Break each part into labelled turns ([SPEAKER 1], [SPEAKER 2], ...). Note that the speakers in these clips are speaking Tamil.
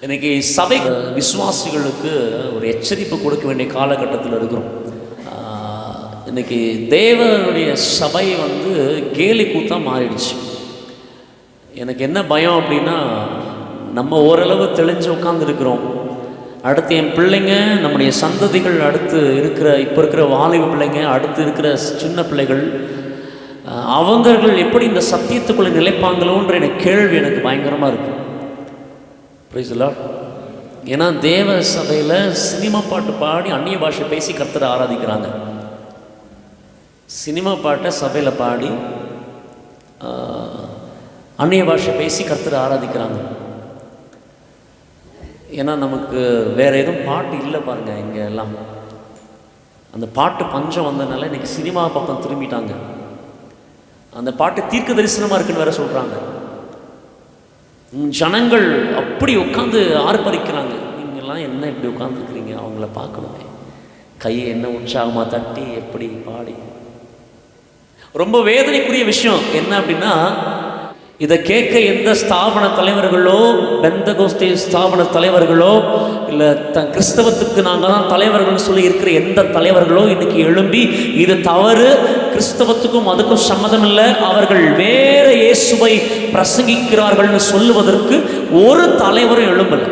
[SPEAKER 1] இன்னைக்கு சபை விசுவாசிகளுக்கு ஒரு எச்சரிப்பு கொடுக்க வேண்டிய காலகட்டத்தில் இருக்கிறோம். இன்னைக்கு தேவனுடைய சபை கேலி கூத்தா மாறிடுச்சு. எனக்கு என்ன பயம் அப்படின்னா, நம்ம ஓரளவு தெளிஞ்சு உட்காந்துருக்கிறோம். அடுத்து என் பிள்ளைங்க, நம்முடைய சந்ததிகள், அடுத்து இப்போ இருக்கிற வாலிப பிள்ளைங்க, அடுத்து இருக்கிற சின்ன பிள்ளைகள், அவங்கள் எப்படி இந்த சத்தியத்துக்குள்ளே நிலைப்பாங்களோன்ற எனக்கு கேள்வி எனக்கு பயங்கரமாக இருக்குது. Praise the Lord. ஏன்னா தேவ சபையில் சினிமா பாட்டு பாடி அந்நிய பாஷை பேசி கர்த்தரை ஆராதிக்கிறாங்க. சினிமா பாட்டை சபையில் பாடி அந்நிய பாஷை பேசி கர்த்தரை ஆராதிக்கிறாங்க. ஏன்னா நமக்கு வேறு எதுவும் பாட்டு இல்லை பாருங்கள். இங்கே எல்லாம் அந்த பாட்டு பஞ்சம் வந்ததுனால இன்றைக்கி சினிமா பக்கம் திரும்பிட்டாங்க. அந்த பாட்டு தீர்க்க தரிசனமாக இருக்குன்னு வேற சொல்கிறாங்க. ஜனங்கள் அப்படி உட்காந்து ஆர்ப்பரிக்கிறாங்க. நீங்கள்லாம் என்ன இப்படி உட்காந்துருக்கிறீங்க? அவங்கள பார்க்கணுமே, கையை என்ன உற்சாகமாக தட்டி எப்படி பாடி. ரொம்ப வேதனைக்குரிய விஷயம் என்ன அப்படின்னா, இதை கேட்க எந்த ஸ்தாபன தலைவர்களோ, பெந்தகோஸ்தே ஸ்தாபன தலைவர்களோ, இல்லை கிறிஸ்தவத்துக்கு நாங்கள் தான் தலைவர்கள் சொல்லி இருக்கிற எந்த தலைவர்களோ இன்னைக்கு எழும்பி இது தவறு, கிறிஸ்தவத்துக்கும் அதுக்கும் சம்மதம் இல்லை, அவர்கள் வேற இயேசுவை பிரசங்கிக்கிறார்கள்னு சொல்லுவதற்கு ஒரு தலைவரும் எழும்பலை.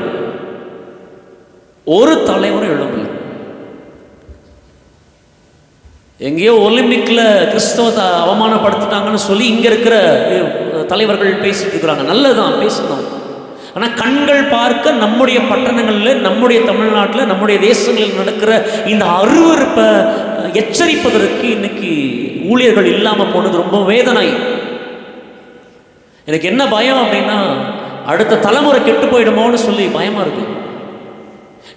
[SPEAKER 1] ஒரு தலைவரும் எழும்பலை. எங்கேயோ ஒலிம்பிக்கில் கிறிஸ்தவத்தை அவமானப்படுத்திட்டாங்கன்னு சொல்லி இங்கே இருக்கிற தலைவர்கள் பேசிட்டு இருக்கிறாங்க. நல்லதுதான், பேசணும். ஆனால் கண்கள் பார்க்க நம்முடைய பட்டணங்களில், நம்முடைய தமிழ்நாட்டில், நம்முடைய தேசங்களில் நடக்கிற இந்த அருவருப்பை எச்சரிப்பதற்கு இன்னைக்கு ஊழியர்கள் இல்லாமல் போனது ரொம்ப வேதனை. எனக்கு என்ன பயம் அப்படின்னா, அடுத்த தலைமுறை கெட்டு போயிடுமோன்னு சொல்லி பயமாக இருக்கு.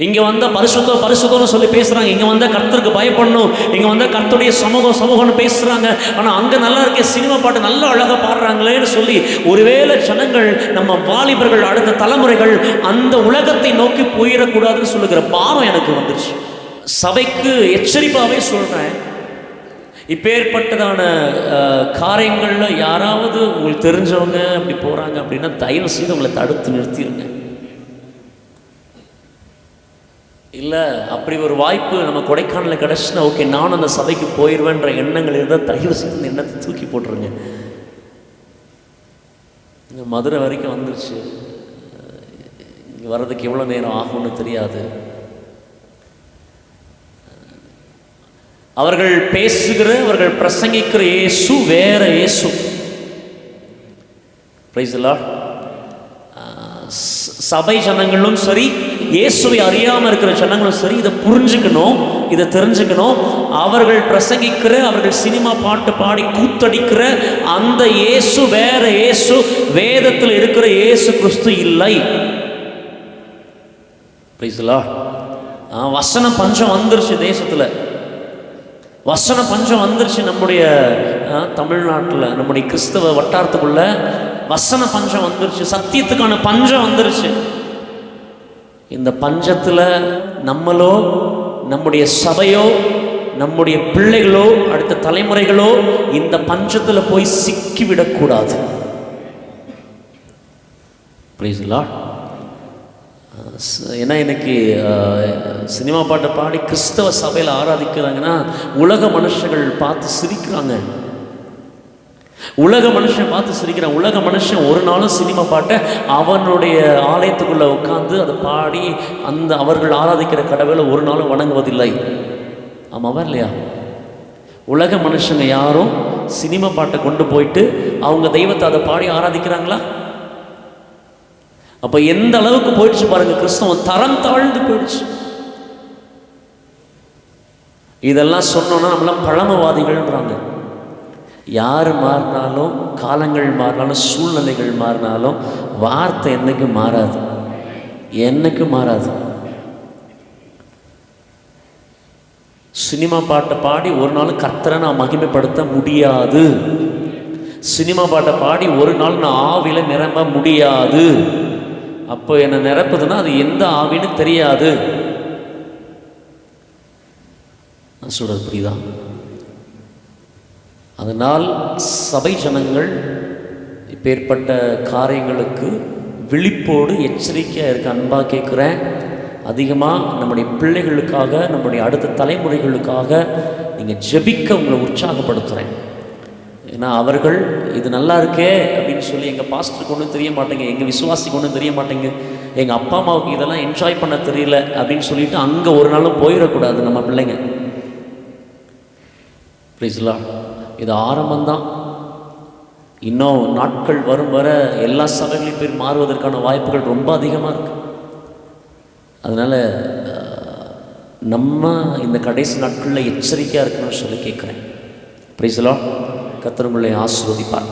[SPEAKER 1] இங்கே வந்தால் பரிசுத்தம்னு சொல்லி பேசுகிறாங்க. இங்கே வந்தால் கர்த்தருக்கு பயப்படணும், இங்கே வந்தால் கர்த்தருடைய சமூகம்னு பேசுகிறாங்க. ஆனால் அங்கே நல்லா இருக்க சினிமா பாட்டு நல்லா அழகாக பாடுறாங்களேன்னு சொல்லி ஒருவேளை ஜனங்கள், நம்ம வாலிபர்கள், அடுத்த தலைமுறைகள் அந்த உலகத்தை நோக்கி போயிடக்கூடாதுன்னு சொல்லுகிற பாரம் எனக்கு வந்துருச்சு. சபைக்கு எச்சரிப்பாகவே சொல்கிறேன், இப்பேற்பட்டதான காரியங்களில் யாராவது உங்களுக்கு தெரிஞ்சவங்க அப்படி போகிறாங்க அப்படின்னா தயவு செய்து உங்களை தடுத்து நிறுத்திடுங்க. இல்லை அப்படி ஒரு வாய்ப்பு நம்ம கொடைக்கானலில் கிடச்சுன்னா ஓகே, நானும் அந்த சபைக்கு போயிடுவேன்ற எண்ணங்கள் இருந்தால் தயவு செய்து இந்த எண்ணத்தை தூக்கி போட்டுருங்க. இங்கே மதுரை வரைக்கும் வந்துருச்சு. இங்கே வர்றதுக்கு எவ்வளோ நேரம் ஆகும்னு தெரியாது. அவர்கள் பேசுகிற, அவர்கள் பிரசங்கிக்கிற இயேசு வேற இயேசு. Praise the Lord. சபை ஜனங்களும் சரி, இயேசுவை அறியாமல் இருக்கிற ஜனங்களும் சரி, இதை புரிஞ்சுக்கணும், இதை தெரிஞ்சுக்கணும். அவர்கள் பிரசங்கிக்கிற, அவர்கள் சினிமா பாட்டு பாடி கூத்தடிக்கிற அந்த இயேசு வேற இயேசு, வேதத்தில் இருக்கிற இயேசு கிறிஸ்து இல்லை. Praise the Lord. வசன பஞ்சம் வந்துருச்சு தேசத்தில். வசன பஞ்சம் வந்துருச்சு நம்முடைய தமிழ்நாட்டில், நம்முடைய கிறிஸ்தவ வட்டாரத்துக்குள்ள வசன பஞ்சம் வந்துருச்சு. சத்தியத்துக்கான பஞ்சம் வந்துருச்சு. இந்த பஞ்சத்தில் நம்மளோ, நம்முடைய சபையோ, நம்முடைய பிள்ளைகளோ, அடுத்த தலைமுறைகளோ இந்த பஞ்சத்தில் போய் சிக்கிவிடக்கூடாது. Praise the Lord. ஏன்னா இன்னைக்கு சினிமா பாட்டை பாடி கிறிஸ்தவ சபையில் ஆராதிக்கிறாங்கன்னா உலக மனுஷர்கள் பார்த்து சிரிக்கிறாங்க. உலக மனுஷன் பார்த்து சிரிக்கிறான். உலக மனுஷன் ஒரு நாளும் சினிமா பாட்டை அவனுடைய ஆலயத்துக்குள்ளே உட்காந்து அதை பாடி அந்த அவர்கள் ஆராதிக்கிற கடவுளை ஒரு நாளும் வணங்குவதில்லை. ஆமாவா இல்லையா? உலக மனுஷங்க யாரும் சினிமா பாட்டை கொண்டு போயிட்டு அவங்க தெய்வத்தை அதை பாடி ஆராதிக்கிறாங்களா? அப்போ எந்த அளவுக்கு போயிடுச்சு பாருங்க, கிறிஸ்தவம் தரம் தாழ்ந்து போயிடுச்சு. இதெல்லாம் சொன்னோன்னா நம்மளாம் பழமவாதிகள்ன்றாங்க. யார் மாறினாலும், காலங்கள் மாறினாலும், சூழ்நிலைகள் மாறினாலும் வார்த்தை என்னைக்கும் மாறாது, என்னைக்கும் மாறாது. சினிமா பாட்டை பாடி ஒரு நாள் கர்த்தரை நான் மகிமைப்படுத்த முடியாது. சினிமா பாட்டை பாடி ஒரு நாள் நான் ஆவியில் நிரம்ப முடியாது. அப்போ என்னை நிரப்புதுன்னா அது எந்த ஆவின்னு தெரியாது. நான் சொல்றது புரியுதா? அதனால் சபை ஜனங்கள் இப்பேற்பட்ட காரியங்களுக்கு விழிப்போடு எச்சரிக்கையாக இருக்க அன்பாக கேட்குறேன். அதிகமாக நம்முடைய பிள்ளைகளுக்காக, நம்முடைய அடுத்த தலைமுறைகளுக்காக நீங்கள் ஜெபிக்க உங்களை உற்சாகப்படுத்துகிறேன். ஏன்னா அவர்கள் இது நல்லா இருக்கே அப்படின்னு சொல்லி எங்கள் பாஸ்டருக்கு ஒன்றும் தெரிய மாட்டேங்க, எங்கள் விசுவாசிக்கு ஒன்றும் தெரிய மாட்டேங்க, எங்கள் அப்பா அம்மாவுக்கு இதெல்லாம் என்ஜாய் பண்ண தெரியல அப்படின்னு சொல்லிட்டு அங்கே ஒரு நாளும் போயிடக்கூடாது நம்ம பிள்ளைங்க. பிரைஸ்லா, இது ஆரம்பம்தான். இன்னும் நாட்கள் வரும் வர எல்லா சபைகளையும் பேர் மாறுவதற்கான வாய்ப்புகள் ரொம்ப அதிகமாக இருக்குது. அதனால் நம்ம இந்த கடைசி நாட்களில் எச்சரிக்கையாக இருக்கணும்னு சொல்லி கேட்குறேன். பிரைஸ்லா, கர்த்தர் உங்களை ஆசீர்வதிப்பார்.